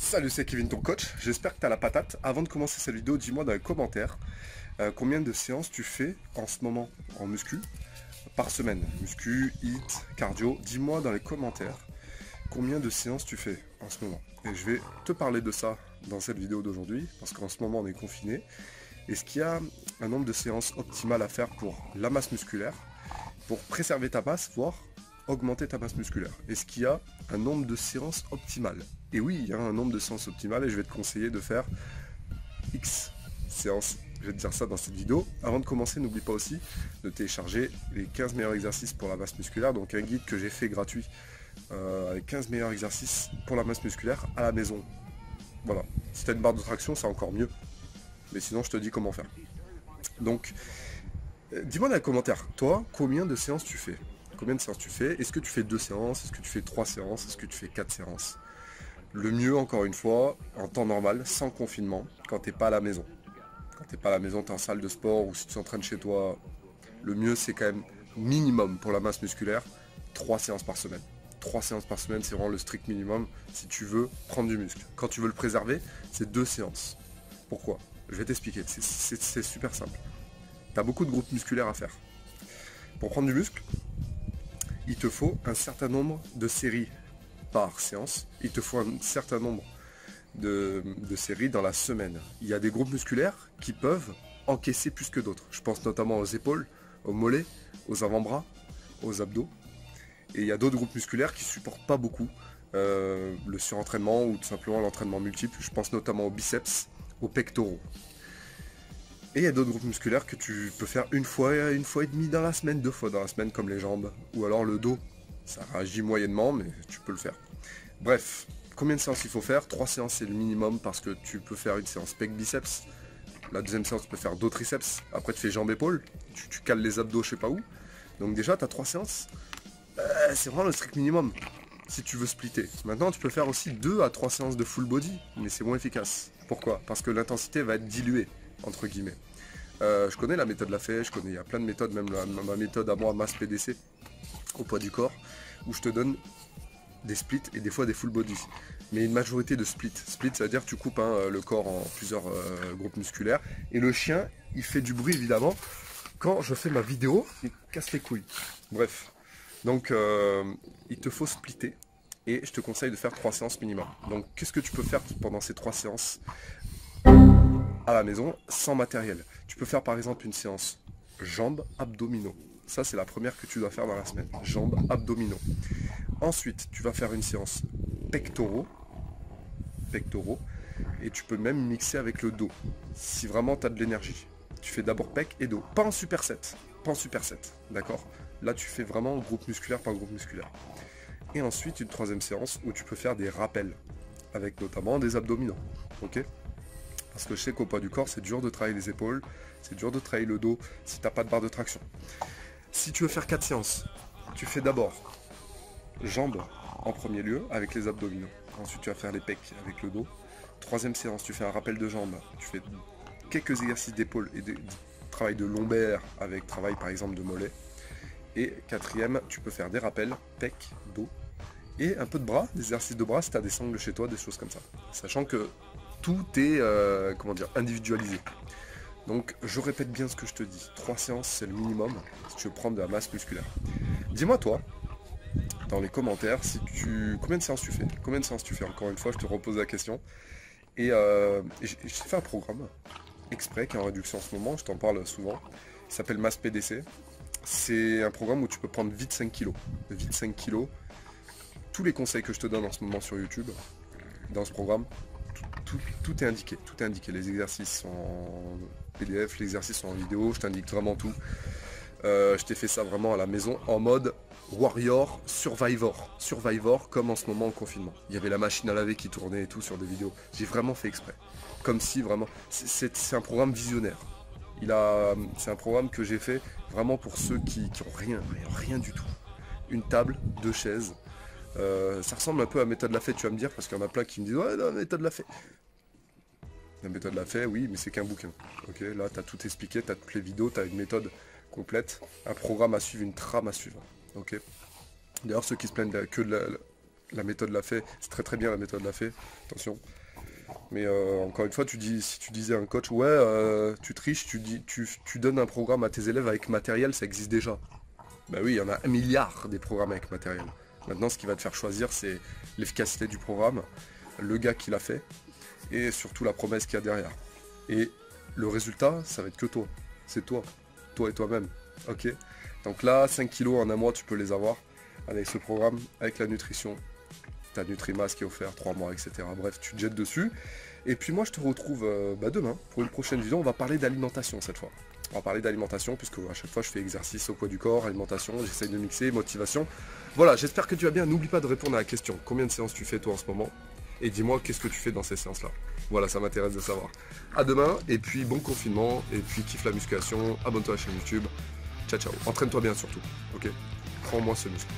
Salut, c'est Kevin ton coach, j'espère que tu as la patate. Avant de commencer cette vidéo, dis-moi dans les commentaires combien de séances tu fais en ce moment en muscu par semaine. Muscu, HIIT, cardio, dis-moi dans les commentaires combien de séances tu fais en ce moment. Et je vais te parler de ça dans cette vidéo d'aujourd'hui, parce qu'en ce moment on est confiné. Est-ce qu'il y a un nombre de séances optimales à faire pour la masse musculaire, pour préserver ta masse, voire augmenter ta masse musculaire? Est-ce qu'il y a un nombre de séances optimales? Et oui, il y a un nombre de séances optimales et je vais te conseiller de faire X séances. Je vais te dire ça dans cette vidéo. Avant de commencer, n'oublie pas aussi de télécharger les 15 meilleurs exercices pour la masse musculaire. Donc un guide que j'ai fait gratuit avec 15 meilleurs exercices pour la masse musculaire à la maison. Voilà. Si tu as une barre de traction, c'est encore mieux. Mais sinon, je te dis comment faire. Donc, dis-moi dans les commentaires, toi, combien de séances tu fais? Combien de séances tu fais? Est-ce que tu fais 2 séances? Est-ce que tu fais 3 séances? Est-ce que tu fais 4 séances? Le mieux, encore une fois, en temps normal, sans confinement, quand t'es pas à la maison. Quand t'es pas à la maison, t'es en salle de sport ou si tu t'entraînes chez toi, le mieux c'est quand même minimum pour la masse musculaire, 3 séances par semaine. 3 séances par semaine, c'est vraiment le strict minimum si tu veux prendre du muscle. Quand tu veux le préserver, c'est 2 séances. Pourquoi? Je vais t'expliquer, c'est super simple. Tu as beaucoup de groupes musculaires à faire. Pour prendre du muscle, il te faut un certain nombre de séries par séance. Il te faut un certain nombre de séries dans la semaine. Il y a des groupes musculaires qui peuvent encaisser plus que d'autres. Je pense notamment aux épaules, aux mollets, aux avant-bras, aux abdos. Et il y a d'autres groupes musculaires qui supportent pas beaucoup le surentraînement ou tout simplement l'entraînement multiple. Je pense notamment aux biceps, aux pectoraux. Et il y a d'autres groupes musculaires que tu peux faire une fois et demie dans la semaine, 2 fois dans la semaine, comme les jambes, ou alors le dos. Ça réagit moyennement, mais tu peux le faire. Bref, combien de séances il faut faire? 3 séances c'est le minimum, parce que tu peux faire une séance pec biceps. La deuxième séance, tu peux faire dos triceps. Après, tu fais jambes épaules. Tu cales les abdos, je sais pas où. Donc déjà, tu as 3 séances. C'est vraiment le strict minimum, si tu veux splitter. Maintenant, tu peux faire aussi 2 à 3 séances de full body, mais c'est moins efficace. Pourquoi? Parce que l'intensité va être diluée, entre guillemets. Je connais la méthode Lafay, il y a plein de méthodes, même ma méthode à moi, masse PDC, au poids du corps, où je te donne des splits et des fois des full body. Mais une majorité de splits. Split, ça veut dire que tu coupes le corps en plusieurs groupes musculaires. Et le chien, il fait du bruit évidemment. Quand je fais ma vidéo, il casse les couilles. Bref. Donc, il te faut splitter. Et je te conseille de faire 3 séances minimum. Donc, qu'est-ce que tu peux faire pendant ces 3 séances à la maison, sans matériel? Tu peux faire par exemple une séance jambes abdominaux. Ça, c'est la première que tu dois faire dans la semaine. Jambes abdominaux. Ensuite, tu vas faire une séance pectoraux. Et tu peux même mixer avec le dos. Si vraiment tu as de l'énergie. Tu fais d'abord pec et dos. Pas en superset. Pas en superset. D'accord? Là, tu fais vraiment groupe musculaire par groupe musculaire. Et ensuite, une troisième séance où tu peux faire des rappels. Avec notamment des abdominaux. Ok? Parce que je sais qu'au poids du corps, c'est dur de travailler les épaules. C'est dur de travailler le dos si tu n'as pas de barre de traction. Si tu veux faire 4 séances, tu fais d'abord jambes en premier lieu avec les abdominaux. Ensuite, tu vas faire les pecs avec le dos. Troisième séance, tu fais un rappel de jambes. Tu fais quelques exercices d'épaule et de travail de lombaire avec travail par exemple de mollet. Et quatrième, tu peux faire des rappels, pecs, dos et un peu de bras, des exercices de bras si tu as des sangles chez toi, des choses comme ça. Sachant que tout est individualisé. Donc je répète bien ce que je te dis. 3 séances c'est le minimum si tu veux prendre de la masse musculaire. Dis-moi toi, dans les commentaires, combien de séances tu fais? Combien de séances tu fais? Encore une fois, je te repose la question. Et j'ai fait un programme exprès qui est en réduction en ce moment, je t'en parle souvent. Il s'appelle Masse PDC. C'est un programme où tu peux prendre vite 5 kilos. Vite 5 kilos. Tous les conseils que je te donne en ce moment sur YouTube, dans ce programme, tout est indiqué. Tout est indiqué. Les exercices sont en PDF, les exercices sont en vidéo, je t'indique vraiment tout. Je t'ai fait ça vraiment à la maison en mode Warrior Survivor comme en ce moment en confinement. Il y avait la machine à laver qui tournait et tout sur des vidéos. J'ai vraiment fait exprès. Comme si vraiment... C'est un programme visionnaire. C'est un programme que j'ai fait vraiment pour ceux qui ont rien du tout. Une table, 2 chaises. Ça ressemble un peu à la méthode Lafay, tu vas me dire, parce qu'il y en a plein qui me disent ouais, la méthode Lafay. La méthode Lafay, oui, mais c'est qu'un bouquin. Ok, là, tu as tout expliqué, tu as toutes les vidéos, tu as une méthode complète, un programme à suivre, une trame à suivre. Ok. D'ailleurs, ceux qui se plaignent la méthode l'a fait, c'est très très bien la méthode l'a fait, attention. Mais encore une fois, si tu disais à un coach, ouais, tu triches, tu donnes un programme à tes élèves avec matériel, ça existe déjà. Ben oui, il y en a 1 milliard des programmes avec matériel. Maintenant, ce qui va te faire choisir, c'est l'efficacité du programme, le gars qui l'a fait, et surtout la promesse qu'il y a derrière. Et le résultat, ça va être que toi. C'est toi. Toi et toi-même. Ok? Donc là, 5 kilos en un mois, tu peux les avoir avec ce programme, avec la nutrition. Ta Nutrimask qui est offert 3 mois, etc. Bref, tu te jettes dessus. Et puis moi, je te retrouve demain pour une prochaine vidéo. On va parler d'alimentation cette fois. On va parler d'alimentation, puisque à chaque fois, je fais exercice au poids du corps, alimentation, j'essaye de mixer, motivation. Voilà, j'espère que tu vas bien. N'oublie pas de répondre à la question. Combien de séances tu fais toi en ce moment? Et dis-moi, qu'est-ce que tu fais dans ces séances-là? Voilà, ça m'intéresse de savoir. À demain, et puis bon confinement, et puis kiffe la musculation, abonne-toi à la chaîne YouTube. Ciao, ciao. Entraîne-toi bien surtout, ok? Prends-moi ce muscle.